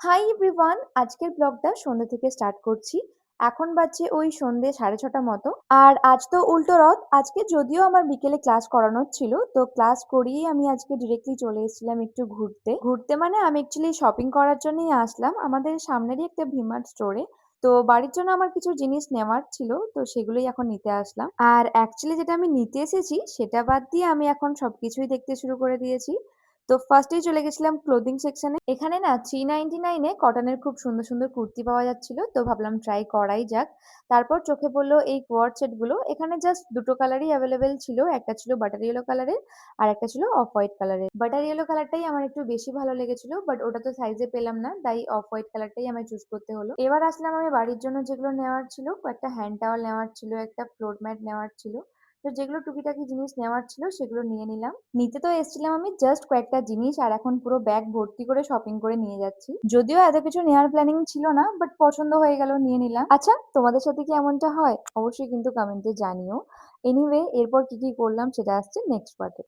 Hi everyone, আজকের ব্লগটা সন্ধ্যে থেকে স্টার্ট করছি। এখন বাজছে ওই সন্ধ্যে 6:30 মতো। আর আজ তো উল্টো রথ। আজকে যদিও আমার বিকেলে ক্লাস করানোর ছিল, তো ক্লাস করিয়ে আমি আজকে ডিরেক্টলি চলে এসেছিলাম একটু ঘুরতে মানে আমি অ্যাকচুয়ালি শপিং করার জন্যই আসলাম আমাদের সামনেরই একটা ভিমার্ট স্টোরে। তো বাড়ির জন্য আমার কিছু জিনিস নেওয়ার ছিল, তো সেগুলোই এখন নিতে আসলাম। আর অ্যাকচুয়ালি যেটা আমি নিতে এসেছি সেটা বাদ দিয়ে আমি এখন সবকিছুই দেখতে শুরু করে দিয়েছি। তো ফার্স্টেই চলে গেছিলাম ক্লোদিং সেকশনে। এখানে না 399 এ কটনের খুব সুন্দর সুন্দর কুর্তি পাওয়া যাচ্ছিল, তো ভাবলাম ট্রাই করাই যাক। তারপর চোখে পড়লো এই কোয়ার্ড সেট গুলো। এখানে জাস্ট দুটো কালারই অ্যাভেলেবেল ছিল, একটা ছিল বাটার ইয়েলো কালারের আর একটা ছিল অফ হোয়াইট কালারের। বাটার ইয়েলো কালারটাই আমার একটু বেশি ভালো লেগেছিল, বাট ওটা তো সাইজে পেলাম না, তাই অফ হোয়াইট কালারটাই আমায় চুজ করতে হলো। এবার আসলাম আমি বাড়ির জন্য যেগুলো নেওয়ার ছিল, কয়েকটা হ্যান্ড টাওয়াল নেওয়ার ছিল, একটা ফ্লোর ম্যাট নেওয়ার ছিল। তো যেগুলো টুকিটাকি জিনিস নেওয়ার ছিল সেগুলো নিয়ে নিলাম। নিতে তো এসেছিলাম আমি জাস্ট কয়েকটা জিনিস, আর এখন পুরো ব্যাগ ভর্তি করে শপিং করে নিয়ে যাচ্ছি। যদিও এত কিছু নেওয়ার প্ল্যানিং ছিল না, বাট পছন্দ হয়ে গেল, নিয়ে নিলাম। আচ্ছা, তোমাদের সাথে কি এমনটা হয়? অবশ্যই কিন্তু কমেন্টে জানিও। এনিওয়ে, এরপর কি কি করলাম সেটা আসছে নেক্সট পার্টে।